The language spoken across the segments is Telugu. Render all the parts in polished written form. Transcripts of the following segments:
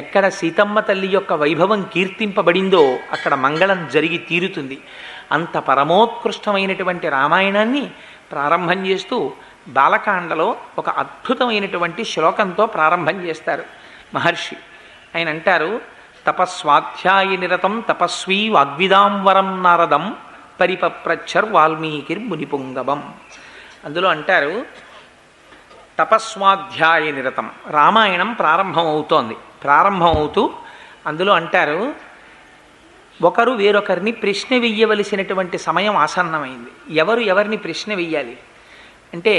ఎక్కడ సీతమ్మ తల్లి యొక్క వైభవం కీర్తింపబడిందో అక్కడ మంగళం జరిగి తీరుతుంది. అంత పరమోత్కృష్టమైనటువంటి రామాయణాన్ని ప్రారంభం చేస్తూ బాలకాండలో ఒక అద్భుతమైనటువంటి శ్లోకంతో ప్రారంభం చేస్తారు మహర్షి. ఆయన అంటారు, తపస్వాధ్యాయ నిరతం తపస్వీ వాగ్విదాంవరం నారదం పరిపప్రచ్చర్ వాల్మీకిర్ మునిపుంగవం. అందులో అంటారు, తపస్వాధ్యాయ నిరతం రామాయణం ప్రారంభమవుతోంది. ప్రారంభమవుతూ అందులో అంటారు, ఒకరు వేరొకరిని ప్రశ్న వెయ్యవలసినటువంటి సమయం ఆసన్నమైంది. ఎవరు ఎవరిని ప్రశ్న వెయ్యాలి అంటే,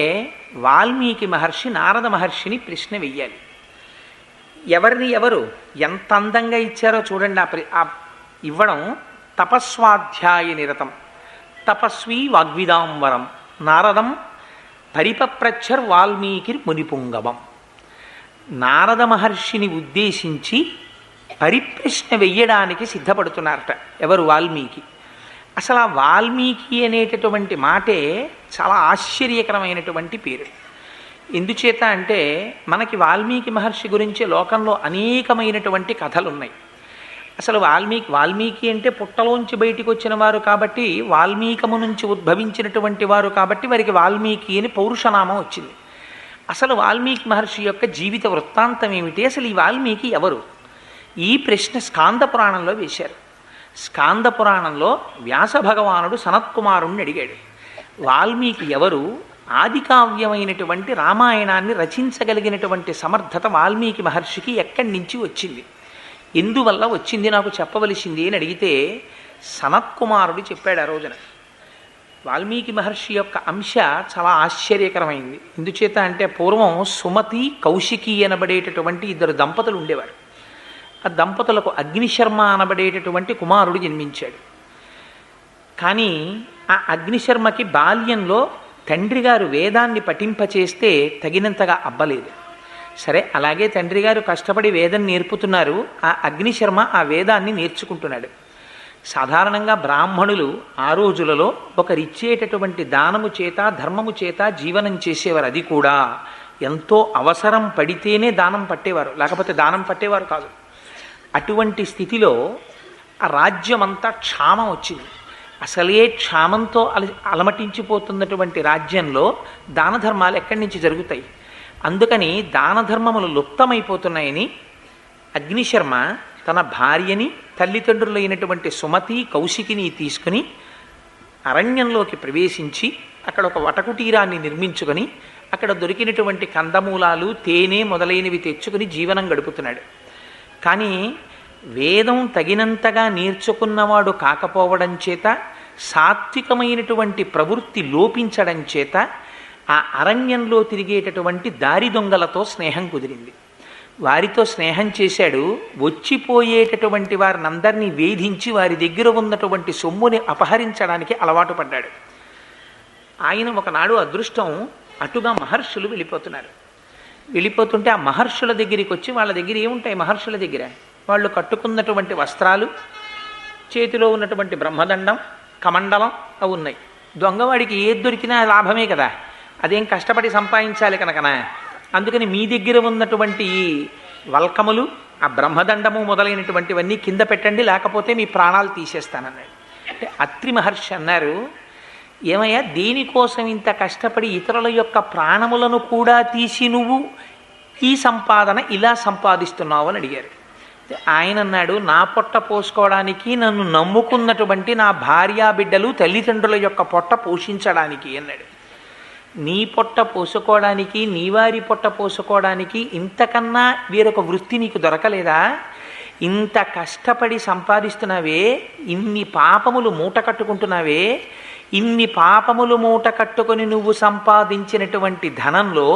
వాల్మీకి మహర్షి నారద మహర్షిని ప్రశ్న వెయ్యాలి. ఎవరిని ఎవరు ఎంత అందంగా ఇచ్చారో చూడండి. ఆ ఇవ్వడం తపస్వాధ్యాయ నిరతం తపస్వీ వాగ్విదాంవరం నారదం పరిపప్రచ్చర్ వాల్మీకిర్ మునిపుంగవం. నారద మహర్షిని ఉద్దేశించి పరిప్రశ్న వెయ్యడానికి సిద్ధపడుతున్నారట ఎవరు? వాల్మీకి. అసలు ఆ వాల్మీకి అనేటటువంటి మాటే చాలా ఆశ్చర్యకరమైనటువంటి పేరు. ఎందుచేత అంటే మనకి వాల్మీకి మహర్షి గురించి లోకంలో అనేకమైనటువంటి కథలు ఉన్నాయి. అసలు వాల్మీకి అంటే పుట్టలోంచి బయటికి వచ్చిన వారు కాబట్టి, వాల్మీకము నుంచి ఉద్భవించినటువంటి వారు కాబట్టి వారికి వాల్మీకి అని పౌరుషనామం వచ్చింది. అసలు వాల్మీకి మహర్షి యొక్క జీవిత వృత్తాంతం ఏమిటి? అసలు ఈ వాల్మీకి ఎవరు? ఈ ప్రశ్న స్కాంద పురాణంలో వేశారు. స్కాంద పురాణంలో వ్యాస భగవానుడు సనత్కుమారుణ్ణి అడిగాడు, వాల్మీకి ఎవరు? ఆదికావ్యమైనటువంటి రామాయణాన్ని రచించగలిగినటువంటి సమర్థత వాల్మీకి మహర్షికి ఎక్కడి నుంచి వచ్చింది, ఎందువల్ల వచ్చింది, నాకు చెప్పవలసింది అని అడిగితే సనత్కుమారుడు చెప్పాడు. ఆ రోజున వాల్మీకి మహర్షి యొక్క అంశ చాలా ఆశ్చర్యకరమైంది. ఎందుచేత అంటే పూర్వం సుమతి కౌశికి అనబడేటటువంటి ఇద్దరు దంపతులు ఉండేవారు. ఆ దంపతులకు అగ్నిశర్మ అనబడేటటువంటి కుమారుడు జన్మించాడు. కానీ ఆ అగ్నిశర్మకి బాల్యంలో తండ్రి గారు వేదాన్ని పఠింపచేస్తే తగినంతగా అబ్బలేదు. సరే, అలాగే తండ్రి గారు కష్టపడి వేదం నేర్పుతున్నారు, ఆ అగ్నిశర్మ ఆ వేదాన్ని నేర్చుకుంటున్నాడు. సాధారణంగా బ్రాహ్మణులు ఆ రోజులలో ఒకరిచ్చేటటువంటి దానము చేత ధర్మము చేత జీవనం చేసేవారు. అది కూడా ఎంతో అవసరం పడితేనే దానం పట్టేవారు, లేకపోతే దానం పట్టేవారు కాదు. అటువంటి స్థితిలో ఆ రాజ్యమంతా క్షామం వచ్చింది. అసలే క్షామంతో అలమటించిపోతున్నటువంటి రాజ్యంలో దాన ధర్మాలు ఎక్కడి నుంచి జరుగుతాయి? అందుకని దాన ధర్మములు లుప్తమైపోతున్నాయని అగ్నిశర్మ తన భార్యని, తల్లిదండ్రులైనటువంటి సుమతి కౌశికిని తీసుకుని అరణ్యంలోకి ప్రవేశించి అక్కడ ఒక వటకుటీరాన్ని నిర్మించుకొని అక్కడ దొరికినటువంటి కందమూలాలు, తేనె మొదలైనవి తెచ్చుకుని జీవనం గడుపుతున్నాడు. కానీ వేదం తగినంతగా నేర్చుకున్నవాడు కాకపోవడం చేత, సాత్వికమైనటువంటి ప్రవృత్తి లోపించడం చేత ఆ అరణ్యంలో తిరిగేటటువంటి దారి దొంగలతో స్నేహం కుదిరింది. వారితో స్నేహం చేశాడు. వచ్చిపోయేటటువంటి వారినందరినీ వేధించి వారి దగ్గర ఉన్నటువంటి సొమ్ముని అపహరించడానికి అలవాటు పడ్డాడు. ఆయన ఒకనాడు అదృష్టం, అటుగా మహర్షులు వెళ్ళిపోతున్నారు. వెళ్ళిపోతుంటే ఆ మహర్షుల దగ్గరికి వచ్చి, వాళ్ళ దగ్గర ఏముంటాయి మహర్షుల దగ్గర? వాళ్ళు కట్టుకున్నటువంటి వస్త్రాలు, చేతిలో ఉన్నటువంటి బ్రహ్మదండం, కమండలం అవి ఉన్నాయి. దొంగవాడికి ఏది దొరికినా లాభమే కదా, అదేం కష్టపడి సంపాదించాలి కనుకనా. అందుకని మీ దగ్గర ఉన్నటువంటి ఈ వల్కములు, ఆ బ్రహ్మదండము మొదలైనటువంటివన్నీ కింద పెట్టండి, లేకపోతే మీ ప్రాణాలు తీసేస్తానన్నాడు. అంటే అత్రి మహర్షి అన్నారు, ఏమయ్యా దేనికోసం ఇంత కష్టపడి ఇతరుల యొక్క ప్రాణములను కూడా తీసి నువ్వు ఈ సంపాదన ఇలా సంపాదిస్తున్నావు అని అడిగారు. ఆయన అన్నాడు, నా పొట్ట పోసుకోవడానికి, నన్ను నమ్ముకున్నటువంటి నా భార్యా బిడ్డలు తల్లిదండ్రుల యొక్క పొట్ట పోషించడానికి అన్నాడు. నీ పొట్ట పోసుకోవడానికి, నీ వారి పొట్ట పోసుకోవడానికి ఇంతకన్నా వేరొక వృత్తి నీకు దొరకలేదా? ఇంత కష్టపడి సంపాదిస్తున్నావే, ఇన్ని పాపములు మూట కట్టుకుంటున్నావే, ఇన్ని పాపములు మూట కట్టుకొని నువ్వు సంపాదించినటువంటి ధనంలో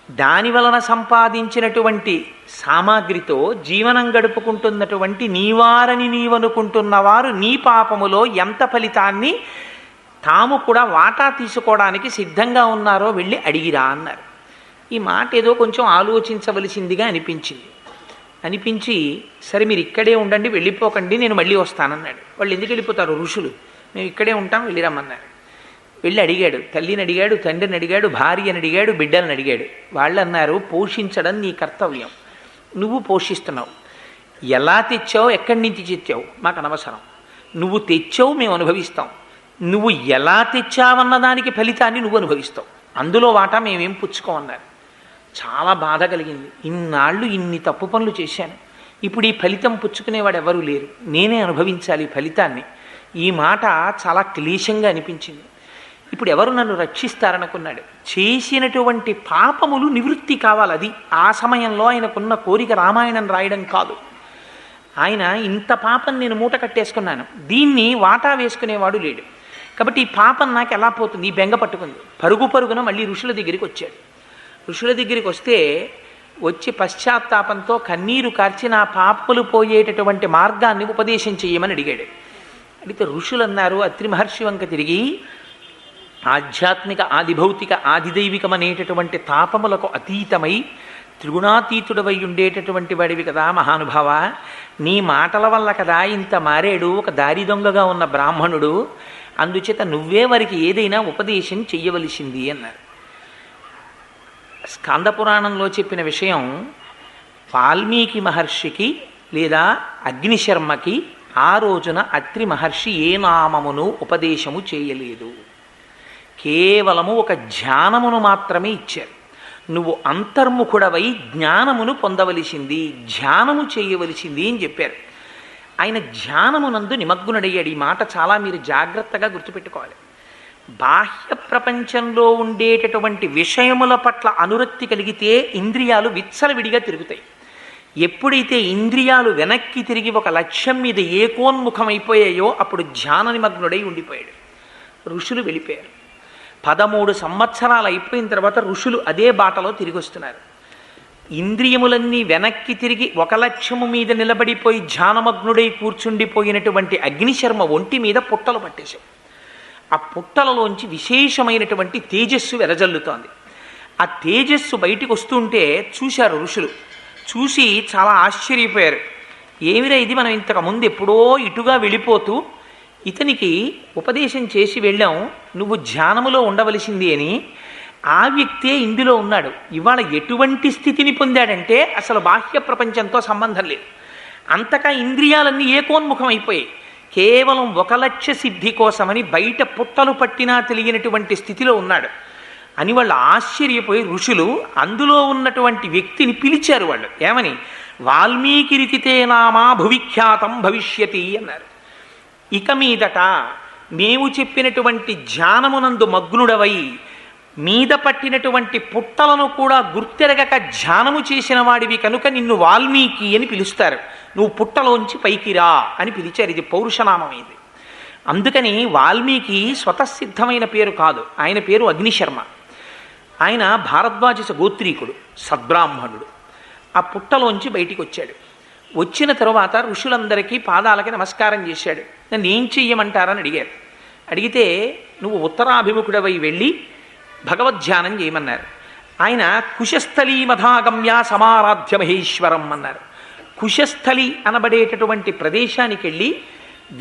దాని వలన సంపాదించినటువంటి సామాగ్రితో జీవనం గడుపుకుంటున్నటువంటి నీవారని నీవనుకుంటున్న వారు నీ పాపములో ఎంత ఫలితాన్ని తాము కూడా వాటా తీసుకోవడానికి సిద్ధంగా ఉన్నారో వెళ్ళి అడిగిరా అన్నారు. ఈ మాట ఏదో కొంచెం ఆలోచించవలసిందిగా అనిపించి సరే మీరు ఇక్కడే ఉండండి, వెళ్ళిపోకండి, నేను మళ్ళీ వస్తానన్నాడు. వాళ్ళు ఎందుకు వెళ్ళిపోతారు? ఋషులు. మేము ఇక్కడే ఉంటాం, వెళ్ళిరమ్మన్నారు. వెళ్ళి అడిగాడు, తల్లిని అడిగాడు, తండ్రిని అడిగాడు, భార్యని అడిగాడు, బిడ్డలను అడిగాడు. వాళ్ళు అన్నారు, పోషించడం నీ కర్తవ్యం, నువ్వు పోషిస్తున్నావు. ఎలా తెచ్చావు, ఎక్కడి నుంచి తెచ్చావు మాకు అనవసరం. నువ్వు తెచ్చావు, మేము అనుభవిస్తాం. నువ్వు ఎలా తెచ్చావన్న దానికి ఫలితాన్ని నువ్వు అనుభవిస్తావు, అందులో వాటా మేమేం పుచ్చుకోమన్నారు. చాలా బాధ కలిగింది. ఇన్నాళ్ళు ఇన్ని తప్పు పనులు చేశాను, ఇప్పుడు ఈ ఫలితం పుచ్చుకునేవాడు ఎవరూ లేరు, నేనే అనుభవించాలి ఈ ఫలితాన్ని. ఈ మాట చాలా క్లేశంగా అనిపించింది. ఇప్పుడు ఎవరు నన్ను రక్షిస్తారనుకున్నాడు. చేసినటువంటి పాపములు నివృత్తి కావాలి. అది ఆ సమయంలో ఆయనకున్న కోరిక రామాయణం రాయడం కాదు. ఆయన ఇంత పాపం నేను మూట కట్టేసుకున్నాను, దీన్ని వాటా వేసుకునేవాడు లేడు, కాబట్టి ఈ పాపం నాకు ఎలా పోతుంది, ఈ బెంగ పట్టుకుంది. పరుగు పరుగున మళ్ళీ ఋషుల దగ్గరికి వచ్చాడు. ఋషుల దగ్గరికి వస్తే వచ్చి పశ్చాత్తాపంతో కన్నీరు కార్చి నా పాపలు పోయేటటువంటి మార్గాన్ని ఉపదేశం చేయమని అడిగాడు. అడిగితే ఋషులు అన్నారు, అత్రి మహర్షి వంక తిరిగి, ఆధ్యాత్మిక ఆదిభౌతిక ఆదిదైవికం అనేటటువంటి తాపములకు అతీతమై త్రిగుణాతీతుడవై ఉండేటటువంటి వాడివి కదా మహానుభావ, నీ మాటల వల్ల కదా ఇంత మారేడు ఒక దారి దొంగగా ఉన్న బ్రాహ్మణుడు, అందుచేత నువ్వే వారికి ఏదైనా ఉపదేశం చెయ్యవలసింది అన్నారు. స్కాందపురాణంలో చెప్పిన విషయం వాల్మీకి మహర్షికి లేదా అగ్నిశర్మకి ఆ రోజున అత్రి మహర్షి ఏ నామమును ఉపదేశము చేయలేదు, కేవలము ఒక ధ్యానమును మాత్రమే ఇచ్చారు. నువ్వు అంతర్ముఖుడవై జ్ఞానమును పొందవలసింది, ధ్యానము చేయవలసింది అని చెప్పారు. ఆయన ధ్యానమునందు నిమగ్నుడయ్యాడు. ఈ మాట చాలా మీరు జాగ్రత్తగా గుర్తుపెట్టుకోవాలి. బాహ్య ప్రపంచంలో ఉండేటటువంటి విషయముల పట్ల అనురక్తి కలిగితే ఇంద్రియాలు విచ్చలవిడిగా తిరుగుతాయి. ఎప్పుడైతే ఇంద్రియాలు వెనక్కి తిరిగి ఒక లక్ష్యం మీద ఏకోన్ముఖమైపోయాయో అప్పుడు ధ్యాన నిమగ్నుడై ఉండిపోయాడు. ఋషులు వెళ్ళిపోయారు. 13 సంవత్సరాలు అయిపోయిన తర్వాత ఋషులు అదే బాటలో తిరిగి వస్తున్నారు. ఇంద్రియములన్నీ వెనక్కి తిరిగి ఒక లక్ష్యము మీద నిలబడిపోయి ధ్యానమగ్నుడై కూర్చుండిపోయినటువంటి అగ్నిశర్మ ఒంటి మీద పుట్టలు పట్టేశాం. ఆ పుట్టలలోంచి విశేషమైనటువంటి తేజస్సు వెరజల్లుతోంది. ఆ తేజస్సు బయటికి వస్తుంటే చూశారు ఋషులు. చూసి చాలా ఆశ్చర్యపోయారు. ఏమిరా ఇది, మనం ఇంతకు ముందు ఎప్పుడో ఇటుగా వెళ్ళిపోతూ ఇతనికి ఉపదేశం చేసి వెళ్ళాం, నువ్వు ధ్యానములో ఉండవలసింది అని. ఆ వ్యక్తే ఇందులో ఉన్నాడు. ఇవాళ ఎటువంటి స్థితిని పొందాడంటే అసలు బాహ్య ప్రపంచంతో సంబంధం లేదు, అంతగా ఇంద్రియాలన్నీ ఏకోన్ముఖం అయిపోయాయి. కేవలం ఒక లక్ష్య సిద్ధి కోసమని బయట పుట్టలు పట్టినా తెలియనటువంటి స్థితిలో ఉన్నాడు అని వాళ్ళు ఆశ్చర్యపోయి ఋషులు అందులో ఉన్నటువంటి వ్యక్తిని పిలిచారు. వాళ్ళు ఏమని, వాల్మీకి రితితే నామా భువిఖ్యాతం భవిష్యతి అన్నారు. ఇక మీదట మేము చెప్పినటువంటి ధ్యానమునందు మగ్నుడవై మీద పట్టినటువంటి పుట్టలను కూడా గుర్తెరగక ధ్యానము చేసిన వాడివి కనుక నిన్ను వాల్మీకి అని పిలుస్తారు, నువ్వు పుట్టలోంచి పైకి రా అని పిలిచారు. ఇది పౌరుషనామం. ఇది అందుకని వాల్మీకి స్వతసిద్ధమైన పేరు కాదు, ఆయన పేరు అగ్నిశర్మ. ఆయన భారద్వాజ గోత్రీకుడు, సద్బ్రాహ్మణుడు. ఆ పుట్టలోంచి బయటికి వచ్చాడు. వచ్చిన తరువాత ఋషులందరికీ పాదాలకి నమస్కారం చేశాడు. నన్ను ఏం చెయ్యమంటారని అడిగారు. అడిగితే నువ్వు ఉత్తరాభిముఖుడవై వెళ్ళి భగవద్ధ్యానం చేయమన్నారు. ఆయన కుశస్థలీ మధాగమ్య సమారాధ్య మహేశ్వరం అన్నారు. కుశస్థలి అనబడేటటువంటి ప్రదేశానికి వెళ్ళి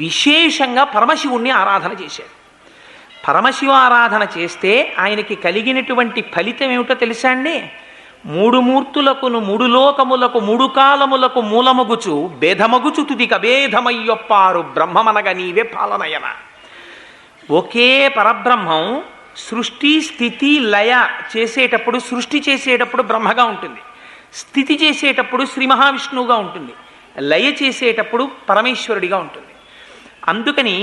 విశేషంగా పరమశివుణ్ణి ఆరాధన చేశాడు. పరమశివ ఆరాధన చేస్తే ఆయనకి కలిగినటువంటి ఫలితం ఏమిటో తెలుసా అండి? 3 మూర్తులకును 3 లోకములకు 3 కాలములకు మూలమగుచు భేదమగుచు తుదిక భేదమయ్యొప్పారు బ్రహ్మమనగ నీవే పాలనయన. ఒకే పరబ్రహ్మం సృష్టి స్థితి లయ చేసేటప్పుడు, సృష్టి చేసేటప్పుడు బ్రహ్మగా ఉంటుంది, స్థితి చేసేటప్పుడు శ్రీ మహావిష్ణువుగా ఉంటుంది, లయ చేసేటప్పుడు పరమేశ్వరుడిగా ఉంటుంది. అందుకని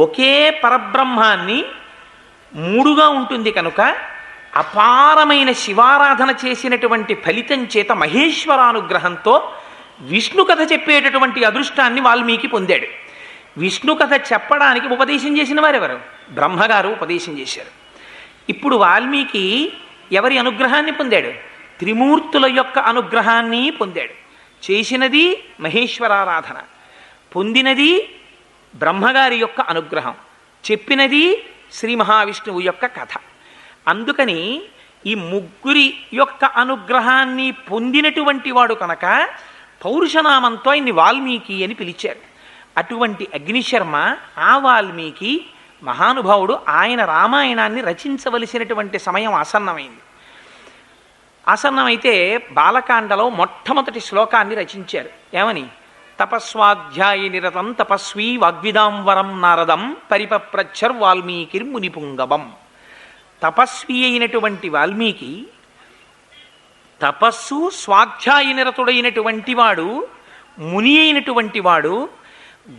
ఒకే పరబ్రహ్మాన్ని 3గా ఉంటుంది కనుక అపారమైన శివారాధన చేసినటువంటి ఫలితం చేత మహేశ్వరానుగ్రహంతో విష్ణు కథ చెప్పేటటువంటి అదృష్టాన్ని వాల్మీకి పొందాడు. విష్ణు కథ చెప్పడానికి ఉపదేశం చేసిన వారెవరు? బ్రహ్మగారు ఉపదేశం చేశారు. ఇప్పుడు వాల్మీకి ఎవరి అనుగ్రహాన్ని పొందాడు? త్రిమూర్తుల యొక్క అనుగ్రహాన్ని పొందాడు. చేసినది మహేశ్వరారాధన, పొందినది బ్రహ్మగారి యొక్క అనుగ్రహం, చెప్పినది శ్రీ మహావిష్ణువు యొక్క కథ. అందుకని ఈ ముగ్గురి యొక్క అనుగ్రహాన్ని పొందినటువంటి వాడు కనుక పౌరుషనామంతో ఆయన్ని వాల్మీకి అని పిలిచారు. అటువంటి అగ్నిశర్మ ఆ వాల్మీకి మహానుభావుడు. ఆయన రామాయణాన్ని రచించవలసినటువంటి సమయం ఆసన్నమైంది. ఆసన్నమైతే బాలకాండలో మొట్టమొదటి శ్లోకాన్ని రచించారు. ఏమని? తపస్వాధ్యాయ నిరతం తపస్వీ వాగ్విదాంవరం నారదం పరిపప్రచ్చర్ వాల్మీకిర్మునిపుంగవం. తపస్వి అయినటువంటి వాల్మీకి, తపస్సు స్వాధ్యాయ నిరతుడైనటువంటి వాడు, ముని అయినటువంటి వాడు,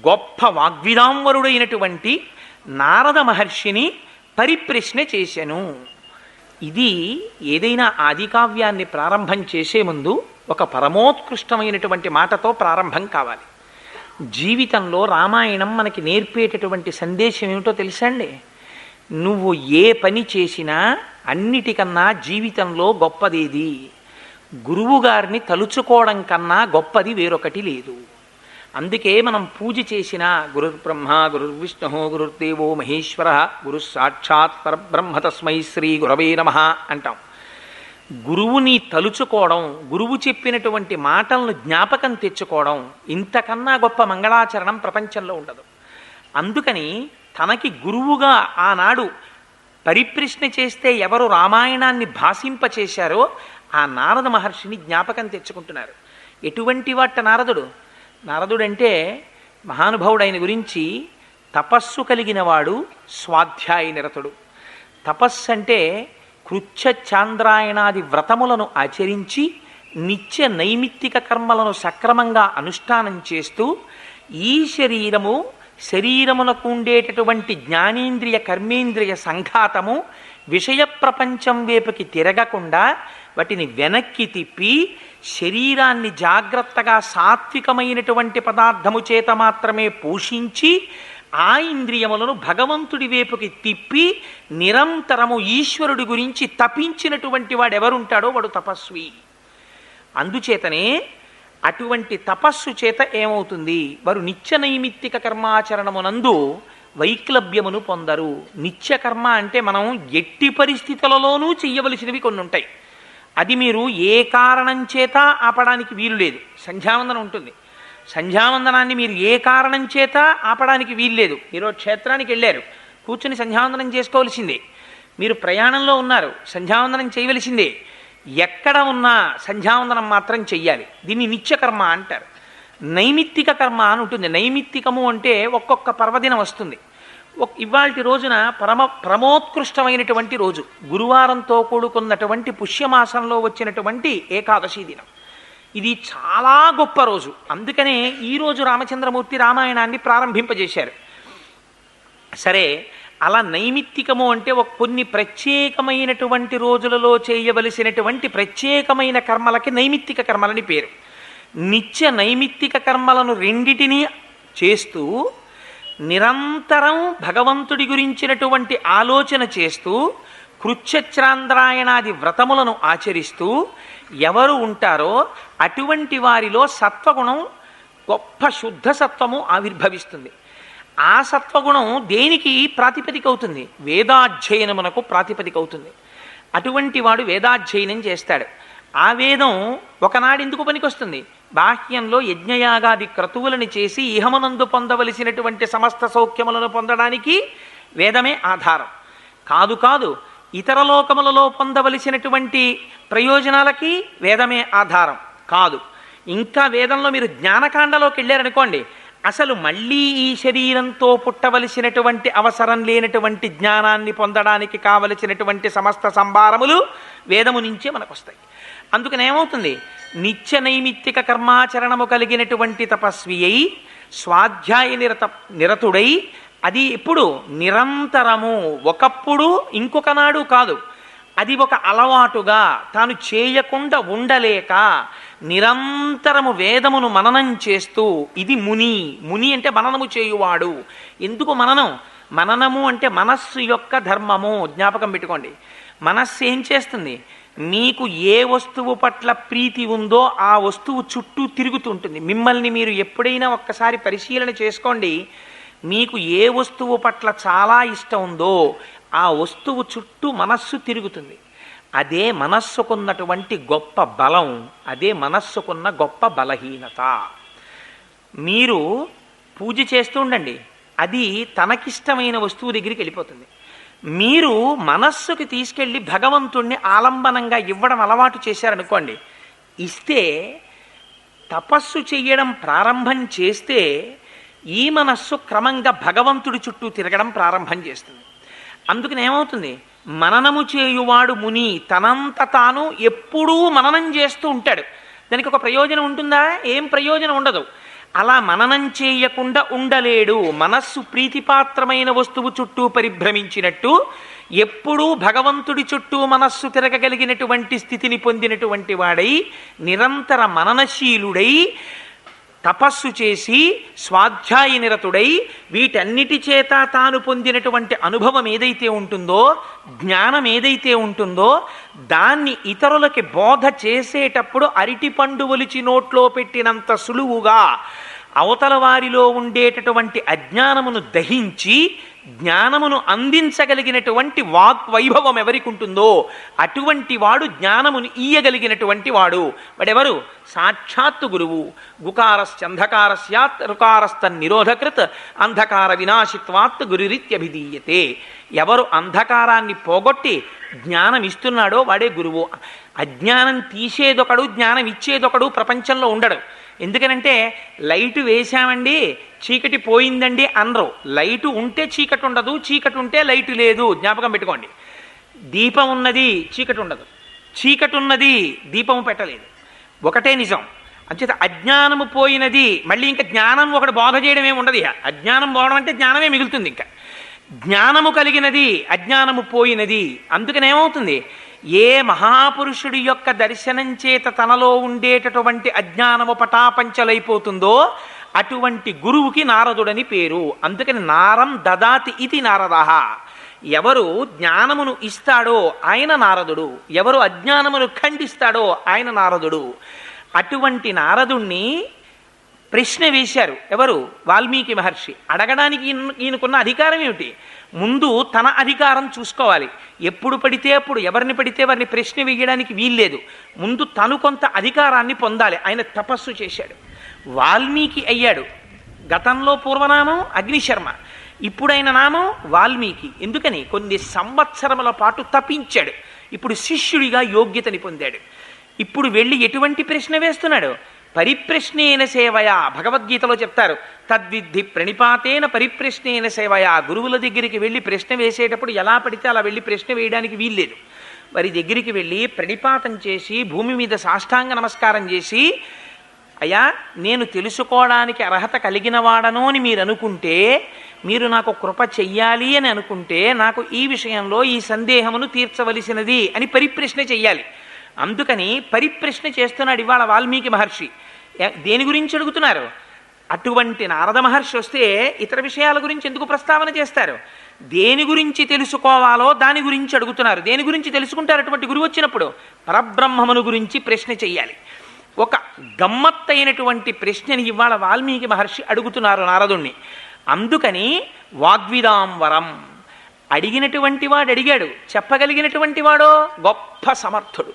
గొప్ప వాగ్విదాంవరుడైనటువంటి నారద మహర్షిని పరిప్రశ్న చేశాను. ఇది ఏదైనా ఆదికావ్యాన్ని ప్రారంభం చేసే ముందు ఒక పరమోత్కృష్టమైనటువంటి మాటతో ప్రారంభం కావాలి. జీవితంలో రామాయణం మనకి నేర్పేటటువంటి సందేశం ఏమిటో తెలుసా అండి? నువ్వు ఏ పని చేసినా అన్నిటికన్నా జీవితంలో గొప్పదేది? గురువుగారిని తలుచుకోవడం కన్నా గొప్పది వేరొకటి లేదు. అందుకే మనం పూజ చేసిన గురుర్బ్రహ్మ గురుర్విష్ణు గురుర్దేవో మహేశ్వర గురు సాక్షాత్ పరబ్రహ్మ తస్మై శ్రీ గురవే నమః అంటాం. గురువుని తలుచుకోవడం, గురువు చెప్పినటువంటి మాటలను జ్ఞాపకం తెచ్చుకోవడం, ఇంతకన్నా గొప్ప మంగళాచరణం ప్రపంచంలో ఉండదు. అందుకని తనకి గురువుగా ఆనాడు పరిప్రశ్న చేస్తే ఎవరు రామాయణాన్ని భాషింపచేశారో ఆ నారద మహర్షిని జ్ఞాపకం తెచ్చుకుంటున్నారు. ఎటువంటి వాట నారదుడు? నారదుడంటే మహానుభావుడు. ఆయన గురించి తపస్సు కలిగినవాడు, స్వాధ్యాయ నిరతుడు. తపస్సు అంటే కృచ్ఛ చాంద్రాయణాది వ్రతములను ఆచరించి నిత్య నైమిత్తిక కర్మలను సక్రమంగా అనుష్ఠానం చేస్తూ ఈ శరీరమునకు ఉండేటటువంటి జ్ఞానేంద్రియ కర్మేంద్రియ సంఘాతము విషయ ప్రపంచం వైపుకి తిరగకుండా వాటిని వెనక్కి తిప్పి శరీరాన్ని జాగ్రత్తగా సాత్వికమైనటువంటి పదార్థము చేత మాత్రమే పోషించి ఆ ఇంద్రియములను భగవంతుడి వైపుకి తిప్పి నిరంతరము ఈశ్వరుడి గురించి తపించినటువంటి వాడెవరుంటాడో వాడు తపస్వి. అందుచేతనే అటువంటి తపస్సు చేత ఏమవుతుంది? వారు నిత్య నైమిత్తిక కర్మాచరణమునందు వైక్లభ్యమును పొందరు. నిత్య కర్మ అంటే మనం ఎట్టి పరిస్థితులలోనూ చెయ్యవలసినవి కొన్ని ఉంటాయి. అది మీరు ఏ కారణం చేత ఆపడానికి వీలు లేదు. సంధ్యావందనం ఉంటుంది. సంధ్యావందనాన్ని మీరు ఏ కారణం చేత ఆపడానికి వీలు లేదు. మీరు క్షేత్రానికి వెళ్ళారు, కూర్చుని సంధ్యావందనం చేసుకోవలసిందే. మీరు ప్రయాణంలో ఉన్నారు, సంధ్యావందనం చేయవలసిందే. ఎక్కడ ఉన్నా సంధ్యావందనం మాత్రం చెయ్యాలి. దీన్ని నిత్యకర్మ అంటారు. నైమిత్తిక కర్మ అని ఉంటుంది. నైమిత్తికము అంటే ఒక్కొక్క పర్వదినం వస్తుంది. ఇవాల్టి రోజున ప్రమోత్కృష్టమైనటువంటి రోజు, గురువారంతో కూడుకున్నటువంటి పుష్యమాసంలో వచ్చినటువంటి ఏకాదశి దినం. ఇది చాలా గొప్ప రోజు. అందుకనే ఈరోజు రామచంద్రమూర్తి రామాయణాన్ని ప్రారంభింపజేశారు. సరే, అలా నైమిత్తికము అంటే కొన్ని ప్రత్యేకమైనటువంటి రోజులలో చేయవలసినటువంటి ప్రత్యేకమైన కర్మలకి నైమిత్తిక కర్మలని పేరు. నిత్య నైమిత్తిక కర్మలను రెండిటినీ చేస్తూ నిరంతరం భగవంతుడి గురించినటువంటి ఆలోచన చేస్తూ కృచ్ఛ్రాంద్రాయణాది వ్రతములను ఆచరిస్తూ ఎవరు ఉంటారో అటువంటి వారిలో సత్వగుణం, గొప్ప శుద్ధ సత్వము ఆవిర్భవిస్తుంది. ఆ సత్వగుణం దేనికి ప్రాతిపదిక అవుతుంది? వేదాధ్యయనమునకు ప్రాతిపదిక అవుతుంది. అటువంటి వాడు వేదాధ్యయనం చేస్తాడు. ఆ వేదం ఒకనాడు ఎందుకు పనికొస్తుంది? బాహ్యంలో యజ్ఞయాగాది క్రతువులను చేసి ఇహమునందు పొందవలసినటువంటి సమస్త సౌఖ్యములను పొందడానికి వేదమే ఆధారం. కాదు, ఇతర లోకములలో పొందవలసినటువంటి ప్రయోజనాలకి వేదమే ఆధారం కాదు. ఇంకా వేదంలో మీరు జ్ఞానకాండలోకి వెళ్ళారనుకోండి, అసలు మళ్ళీ ఈ శరీరంతో పుట్టవలసినటువంటి అవసరం లేనటువంటి జ్ఞానాన్ని పొందడానికి కావలసినటువంటి సమస్త సంభారములు వేదము నుంచే మనకు వస్తాయి. అందుకని ఏమవుతుంది? నిత్య నైమిత్తిక కర్మాచరణము కలిగినటువంటి తపస్వి అయి స్వాధ్యాయ నిరతుడై, అది ఎప్పుడు? నిరంతరము, ఒకప్పుడు ఇంకొక నాడు కాదు. అది ఒక అలవాటుగా తాను చేయకుండా ఉండలేక నిరంతరము వేదమును మననం చేస్తూ, ఇది ముని అంటే మననము చేయువాడు. ఎందుకు మననం? మననము అంటే మనస్సు యొక్క ధర్మము. జ్ఞాపకం పెట్టుకోండి. మనస్సు ఏం చేస్తుంది? మీకు ఏ వస్తువు పట్ల ప్రీతి ఉందో ఆ వస్తువు చుట్టూ తిరుగుతుంటుంది. మిమ్మల్ని మీరు ఎప్పుడైనా ఒక్కసారి పరిశీలన చేసుకోండి. మీకు ఏ వస్తువు పట్ల చాలా ఇష్టం ఉందో ఆ వస్తువు చుట్టూ మనస్సు తిరుగుతుంది. అదే మనస్సుకున్నటువంటి గొప్ప బలం, అదే మనస్సుకున్న గొప్ప బలహీనత. మీరు పూజ చేస్తూ ఉండండి, అది తనకిష్టమైన వస్తువు దగ్గరికి వెళ్ళిపోతుంది. మీరు మనస్సుకి తీసుకెళ్ళి భగవంతుణ్ణి ఆలంబనంగా ఇవ్వడం అలవాటు చేశారనుకోండి, ఇస్తే తపస్సు చెయ్యడం ప్రారంభం చేస్తే ఈ మనస్సు క్రమంగా భగవంతుడి చుట్టూ తిరగడం ప్రారంభం చేస్తుంది. అందుకని ఏమవుతుంది, మననము చేయువాడు ముని తనంత తాను ఎప్పుడూ మననం చేస్తూ ఉంటాడు. దానికి ఒక ప్రయోజనం ఉంటుందా? ఏం ప్రయోజనం ఉండదు. అలా మననం చేయకుండా ఉండలేడు. మనస్సు ప్రీతిపాత్రమైన వస్తువు చుట్టూ పరిభ్రమించినట్టు ఎప్పుడూ భగవంతుడి చుట్టూ మనస్సు తిరగగలిగినటువంటి స్థితిని పొందినటువంటి వాడై నిరంతర మననశీలుడై తపస్సు చేసి స్వాధ్యాయ నిరతుడై వీటన్నిటి చేత తాను పొందినటువంటి అనుభవం ఏదైతే ఉంటుందో, జ్ఞానం ఏదైతే ఉంటుందో, దాన్ని ఇతరులకి బోధ చేసేటప్పుడు అరటిపండు ఒలిచి నోట్లో పెట్టినంత సులువుగా అవతల వారిలో ఉండేటటువంటి అజ్ఞానమును దహించి జ్ఞానమును అందించగలిగినటువంటి వాగ్వైభవం ఎవరికి ఉంటుందో అటువంటి వాడు జ్ఞానమును ఇయ్యగలిగినటువంటి వాడు. వాడెవరు? సాక్షాత్తు గురువు. గుకారస్యంధకారస్యాత్ రుకారస్తన్నిరోధకృత్ అంధకార వినాశిత్వాత్ గురురిత్యభిధీయతే. ఎవరు అంధకారాన్ని పోగొట్టి జ్ఞానం ఇస్తున్నాడో వాడే గురువు. అజ్ఞానం తీసేదొకడు, జ్ఞానం ఇచ్చేదొకడు ప్రపంచంలో ఉండడు. ఎందుకనంటే లైటు వేశామండి చీకటి పోయిందండి అనరు. లైటు ఉంటే చీకటి ఉండదు, చీకటి ఉంటే లైటు లేదు. జ్ఞాపకం పెట్టుకోండి. దీపం ఉన్నది, చీకటి ఉండదు. చీకటి ఉన్నది, దీపము పెట్టలేదు. ఒకటే నిజం. అంచేత అజ్ఞానము పోయినది, మళ్ళీ ఇంకా జ్ఞానం ఒకటి బోధ చేయడం ఏమి ఉండదు. అజ్ఞానం పోవడం అంటే జ్ఞానమే మిగులుతుంది. ఇంకా జ్ఞానము కలిగినది, అజ్ఞానము పోయినది. అందుకనేమవుతుంది, ఏ మహాపురుషుడి యొక్క దర్శనం చేత తనలో ఉండేటటువంటి అజ్ఞానము పటాపంచలైపోతుందో అటువంటి గురువుకి నారదుడని పేరు. అందుకని నారం దదాతి ఇది నారదః. ఎవరు జ్ఞానమును ఇస్తాడో ఆయన నారదుడు, ఎవరు అజ్ఞానమును ఖండిస్తాడో ఆయన నారదుడు. అటువంటి నారదుణ్ణి ప్రశ్న వేశారు ఎవరు? వాల్మీకి మహర్షి. అడగడానికి ఈయనకున్న అధికారం ఏమిటి? ముందు తన అధికారం చూసుకోవాలి. ఎప్పుడు పడితే అప్పుడు ఎవరిని పడితే వారిని ప్రశ్న వేయడానికి వీల్లేదు. ముందు తను కొంత అధికారాన్ని పొందాలి. ఆయన తపస్సు చేశాడు, వాల్మీకి అయ్యాడు. గతంలో పూర్వనామం అగ్నిశర్మ, ఇప్పుడైన నామం వాల్మీకి. ఎందుకని? కొన్ని సంవత్సరముల పాటు తపించాడు. ఇప్పుడు శిష్యుడిగా యోగ్యతని పొందాడు. ఇప్పుడు వెళ్ళి ఎటువంటి ప్రశ్న వేస్తున్నాడు? పరిప్రశ్నేన సేవయా. భగవద్గీతలో చెప్తారు, తద్విద్ధి ప్రణిపాతేన పరిప్రశ్నేన సేవయా. గురువుల దగ్గరికి వెళ్ళి ప్రశ్న వేసేటప్పుడు ఎలా పడితే అలా వెళ్ళి ప్రశ్న వేయడానికి వీల్లేదు. వారి దగ్గరికి వెళ్ళి ప్రణిపాతం చేసి భూమి మీద సాష్టాంగ నమస్కారం చేసి, అయ్యా నేను తెలుసుకోవడానికి అర్హత కలిగిన వాడను అని మీరు అనుకుంటే, మీరు నాకు కృప చెయ్యాలి అని అనుకుంటే, నాకు ఈ విషయంలో ఈ సందేహమును తీర్చవలసినది అని పరిప్రశ్న చెయ్యాలి. అందుకని పరిప్రశ్న చేస్తున్నాడు ఇవాళ వాల్మీకి మహర్షి. దేని గురించి అడుగుతున్నారు? అటువంటి నారద మహర్షి వస్తే ఇతర విషయాల గురించి ఎందుకు ప్రస్తావన చేస్తారు? దేని గురించి తెలుసుకోవాలో దాని గురించి అడుగుతున్నారు. దేని గురించి తెలుసుకుంటారు అటువంటి గురువు వచ్చినప్పుడు? పరబ్రహ్మమును గురించి ప్రశ్న చెయ్యాలి. ఒక గమ్మత్తైనటువంటి ప్రశ్నని ఇవాళ వాల్మీకి మహర్షి అడుగుతున్నారు నారదుణ్ణి. అందుకని వాగ్విదాం వరం. అడిగినటువంటి వాడు అడిగాడు, చెప్పగలిగినటువంటి వాడో గొప్ప సమర్థుడు.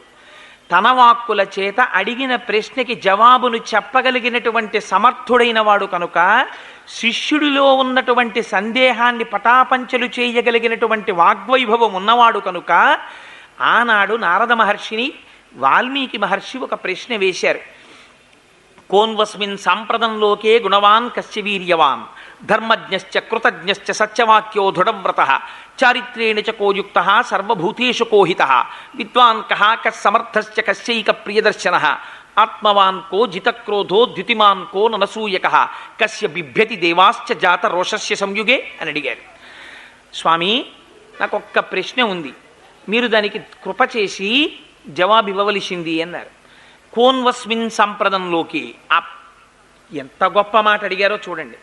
తన వాక్కుల చేత అడిగిన ప్రశ్నకి జవాబును చెప్పగలిగినటువంటి సమర్థుడైన వాడు కనుక, శిష్యుడిలో ఉన్నటువంటి సందేహాన్ని పటాపంచలు చేయగలిగినటువంటి వాగ్వైభవం ఉన్నవాడు కనుక, ఆనాడు నారద మహర్షిని వాల్మీకి మహర్షి ఒక ప్రశ్న వేశారు. కోన్వస్మిన్ సాంప్రదంలోకే గుణవాన్ కస్య వీర్యవాన్ ధర్మజ్ఞశ్చ కృతజ్ఞశ్చ సత్యవాక్యో దృఢవ్రతః చారిత్రేణ చ కోయుక్త సర్వభూతేషు కోహితః విద్వాన్ కః కస్సమర్థశ్చ కస్యైక ప్రియదర్శనః ఆత్మవాన్ కో జితక్రోధో ద్యుతిమాన్ కో ననసూయకః కస్య బిభ్యతి దేవాశ్చ జాత రోషస్య సంయుగే అని అడిగారు. స్వామి, నాకు ఒక్క ప్రశ్న ఉంది, మీరు దానికి కృప చేసి జవాబు ఇవ్వవలసింది అన్నారు. కోన్వస్మిన్ సంప్రదంలోకి. ఎంత గొప్ప మాట అడిగారో చూడండి.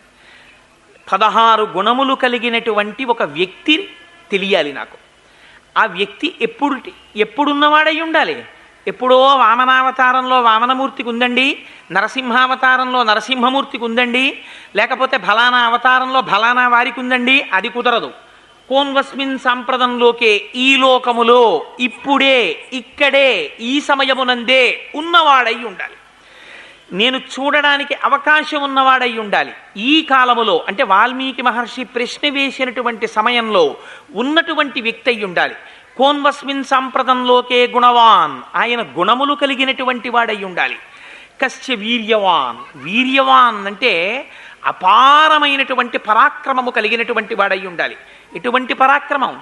16 గుణములు కలిగినటువంటి ఒక వ్యక్తి తెలియాలి నాకు. ఆ వ్యక్తి ఎప్పుడున్నవాడై ఉండాలి? ఎప్పుడో వామనావతారంలో వామనమూర్తికి ఉందండి, నరసింహావతారంలో నరసింహమూర్తికి ఉందండి, లేకపోతే ఫలానా అవతారంలో ఫలానా వారికి ఉందండి, అది కుదరదు. కోన్వస్మిన్ సంప్రదంలోకే, ఈ లోకములో ఇప్పుడే ఇక్కడే ఈ సమయమునందే ఉన్నవాడై ఉండాలి. నేను చూడడానికి అవకాశం ఉన్నవాడై ఉండాలి. ఈ కాలములో అంటే వాల్మీకి మహర్షి ప్రశ్న వేసినటువంటి సమయంలో ఉన్నటువంటి వ్యక్తి అయి ఉండాలి. కోన్వస్మిన్ సంప్రదంలోకే గుణవాన్, ఆయన గుణములు కలిగినటువంటి వాడై ఉండాలి. కశ్య వీర్యవాన్, వీర్యవాన్ అంటే అపారమైనటువంటి పరాక్రమము కలిగినటువంటి వాడై ఉండాలి. ఎటువంటి పరాక్రమం?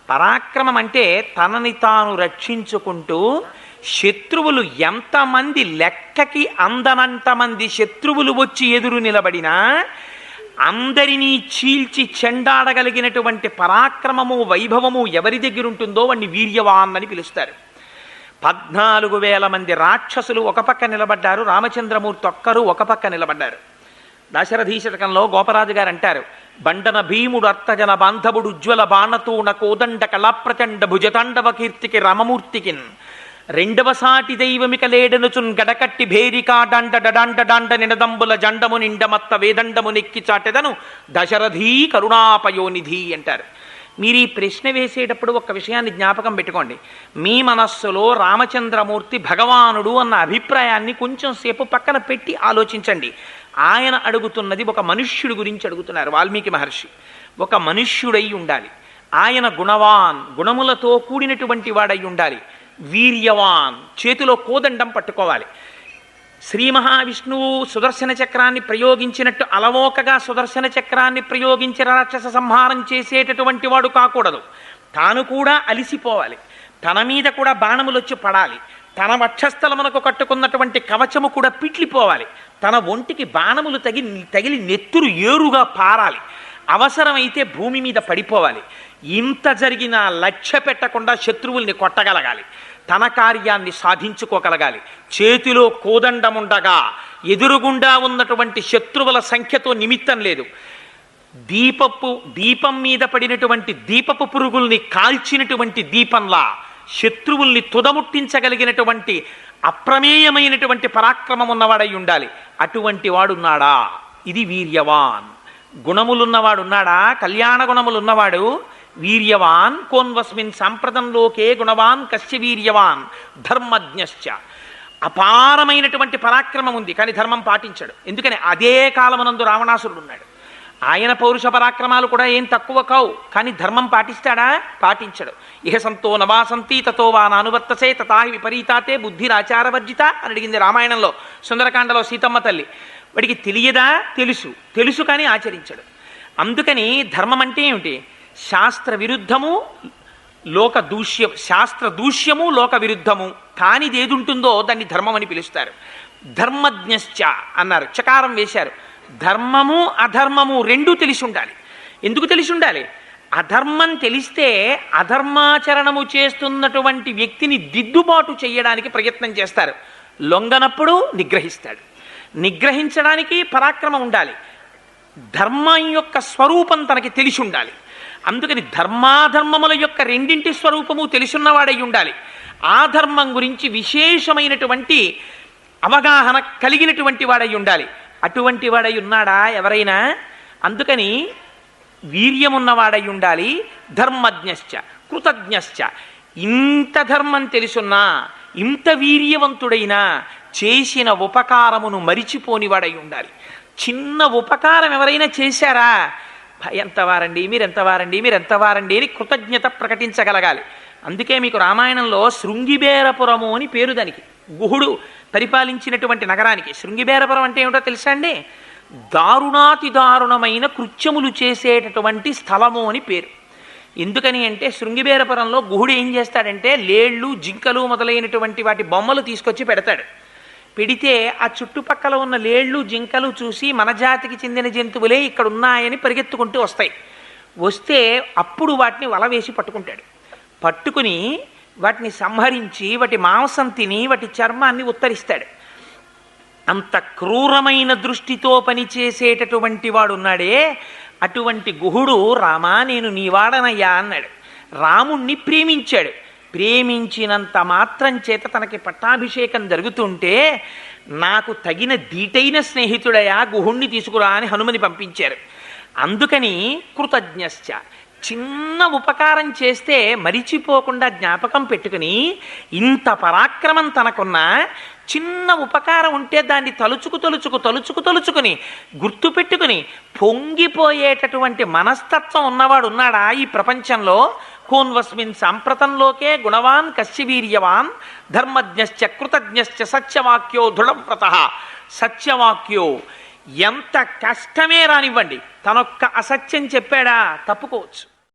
పరాక్రమం అంటే తనని తాను రక్షించుకుంటూ శత్రువులు ఎంతమంది లెక్కకి అందనంతమంది శత్రువులు వచ్చి ఎదురు నిలబడినా అందరినీ చీల్చి చెండాడగలిగినటువంటి పరాక్రమము వైభవము ఎవరి దగ్గర ఉంటుందో వాడిని వీర్యవాన్ అని పిలుస్తారు. 14,000 మంది రాక్షసులు ఒక పక్క నిలబడ్డారు, రామచంద్రమూర్తి ఒక్కరు ఒక పక్క నిలబడ్డారు. దశరథీశతకంలో గోపరాజు గారు అంటారు, బండన భీముడు అర్థజన బాంధవుడు ఉజ్వల బాణతూణ కోదండ కళాప్రచండ భుజతాండవ కీర్తికి రామమూర్తికిన్ రెండవ సాటి దైవమిక లేడనుచున్ గడకట్టి భేరికా డండ డడాండ డాండ నినదంబుల జండము నిండమత్త వేదండము నెక్కి చాటెదను దశరథీ కరుణాపయోనిధి అంటారు. మీరు ఈ ప్రశ్న వేసేటప్పుడు ఒక విషయాన్ని జ్ఞాపకం పెట్టుకోండి. మీ మనస్సులో రామచంద్రమూర్తి భగవానుడు అన్న అభిప్రాయాన్ని కొంచెం సేపు పక్కన పెట్టి ఆలోచించండి. ఆయన అడుగుతున్నది ఒక మనుష్యుడి గురించి అడుగుతున్నారు వాల్మీకి మహర్షి. ఒక మనుష్యుడై ఉండాలి. ఆయన గుణవాన్, గుణములతో కూడినటువంటి వాడై ఉండాలి. వీర్యవాన్, చేతిలో కోదండం పట్టుకోవాలి. శ్రీ మహావిష్ణువు సుదర్శన చక్రాన్ని ప్రయోగించినట్టు అలవోకగా సుదర్శన చక్రాన్ని ప్రయోగించి రాక్షస సంహారం చేసేటటువంటి వాడు కాకూడదు. తాను కూడా అలిసిపోవాలి. తన మీద కూడా బాణములు వచ్చి పడాలి. తన వక్షస్థలమునకు కట్టుకున్నటువంటి కవచము కూడా పిట్లిపోవాలి. తన ఒంటికి బాణములు తగిలి నెత్తురు ఏరుగా పారాలి. అవసరమైతే భూమి మీద పడిపోవాలి. ఇంత జరిగినా లక్ష్య పెట్టకుండా శత్రువుల్ని కొట్టగలగాలి. తన కార్యాన్ని సాధించుకోగలగాలి. చేతిలో కోదండముండగా ఎదురుగుండా ఉన్నటువంటి శత్రువుల సంఖ్యతో నిమిత్తం లేదు. దీపం మీద పడినటువంటి దీపపు పురుగుల్ని కాల్చినటువంటి దీపంలా శత్రువుల్ని తుదముట్టించగలిగినటువంటి అప్రమేయమైనటువంటి పరాక్రమం ఉన్నవాడై ఉండాలి. అటువంటి వాడున్నాడా? ఇది వీర్యవాన్. గుణములున్నవాడున్నాడా? కళ్యాణ గుణములున్నవాడు వీర్యవాన్. కోన్వస్మిన్ సాంప్రదంలోకే గుణవాన్ కశ్య వీర్యవాన్ ధర్మజ్ఞశ్చ. అపారమైనటువంటి పరాక్రమం ఉంది, కానీ ధర్మం పాటించాడు. ఎందుకని? అదే కాలమునందు రావణాసురుడు ఉన్నాడు. ఆయన పౌరుష పరాక్రమాలు కూడా ఏం తక్కువ కావు, కానీ ధర్మం పాటిస్తాడా? పాటించడు. ఇహ సంతో నవాసంతి తతో వా నానువర్తసే తథా విపరీతాతే బుద్ధిరాచారవర్జిత అని అడిగింది రామాయణంలో సుందరకాండలో సీతమ్మ తల్లి. వాడికి తెలియదా? తెలుసు కానీ ఆచరించడు. అందుకని ధర్మం అంటే ఏమిటి? శాస్త్ర విరుద్ధము లోక దూష్యం, శాస్త్ర దూష్యము లోక విరుద్ధము కానిది ఏది ఉంటుందో దాన్ని ధర్మం అని పిలుస్తారు. ధర్మజ్ఞశ్చ అన్నారు, చకారం వేశారు. ధర్మము అధర్మము రెండూ తెలిసి ఉండాలి. ఎందుకు తెలిసి ఉండాలి? అధర్మం తెలిస్తే అధర్మాచరణము చేస్తున్నటువంటి వ్యక్తిని దిద్దుబాటు చేయడానికి ప్రయత్నం చేస్తారు. లొంగనప్పుడు నిగ్రహిస్తాడు. నిగ్రహించడానికి పరాక్రమం ఉండాలి. ధర్మం యొక్క స్వరూపం తనకి తెలిసి ఉండాలి. అందుకని ధర్మాధర్మముల యొక్క రెండింటి స్వరూపము తెలుసున్నవాడై ఉండాలి. ఆ ధర్మం గురించి విశేషమైనటువంటి అవగాహన కలిగినటువంటి వాడై ఉండాలి. అటువంటి వాడై ఉన్నాడా ఎవరైనా? అందుకని వీర్యమున్నవాడై ఉండాలి. ధర్మజ్ఞశ్చ కృతజ్ఞశ్చ. ఇంత ధర్మం తెలుసున్నా, ఇంత వీర్యవంతుడైనా చేసిన ఉపకారమును మరిచిపోనివాడై ఉండాలి. చిన్న ఉపకారం ఎవరైనా చేశారా? ఎంతవారండి మీరెంతవారండి అని కృతజ్ఞత ప్రకటించగలగాలి. అందుకే మీకు రామాయణంలో శృంగిబేరపురము అని పేరు దానికి. గుహుడు పరిపాలించినటువంటి నగరానికి. శృంగిబేరపురం అంటే ఏమిటో తెలుసా అండి? దారుణాతి దారుణమైన కృత్యములు చేసేటటువంటి స్థలము అని పేరు. ఎందుకని అంటే శృంగిబేరపురంలో గుహుడు ఏం చేస్తాడంటే లేళ్ళు, జింకలు మొదలైనటువంటి వాటి బొమ్మలు తీసుకొచ్చి పెడతాడు. పెడితే ఆ చుట్టుపక్కల ఉన్న లేళ్ళు, జింకలు చూసి మన జాతికి చెందిన జంతువులే ఇక్కడ ఉన్నాయని పరిగెత్తుకుంటూ వస్తాయి. వస్తే అప్పుడు వాటిని వల వేసి పట్టుకుంటాడు. పట్టుకుని వాటిని సంహరించి వాటి మాంసం తిని వాటి చర్మాన్ని ఉత్తరిస్తాడు. అంత క్రూరమైన దృష్టితో పనిచేసేటటువంటి వాడు ఉన్నాడే, అటువంటి గుహుడు రామా నేను నీవాడనయ్యా అన్నాడు. రాముణ్ణి ప్రేమించాడు. ప్రేమించినంత మాత్రం చేత తనకి పట్టాభిషేకం జరుగుతుంటే నాకు తగిన దీటైన స్నేహితుడయా గుహుణ్ణి తీసుకురా అని హనుమని పంపించారు. అందుకని కృతజ్ఞశ్చ చిన్న ఉపకారం చేస్తే మరిచిపోకుండా జ్ఞాపకం పెట్టుకుని, ఇంత పరాక్రమం తనకున్నా చిన్న ఉపకారం ఉంటే దాన్ని తలుచుకుని గుర్తుపెట్టుకుని పొంగిపోయేటటువంటి మనస్తత్వం ఉన్నవాడు ఉన్నాడా ఈ ప్రపంచంలో? కోన్వస్మిన్ సాంప్రతంలోకే గుణవాన్ కశ్యవీర్యవాన్ ధర్మజ్ఞశ్చ కృతజ్ఞశ్చ సత్యవాక్యో దృఢవ్రత. సత్యవాక్యో ఎంత కష్టమే రానివ్వండి, తనొక్క అసత్యం చెప్పాడా తప్పుకోవచ్చు.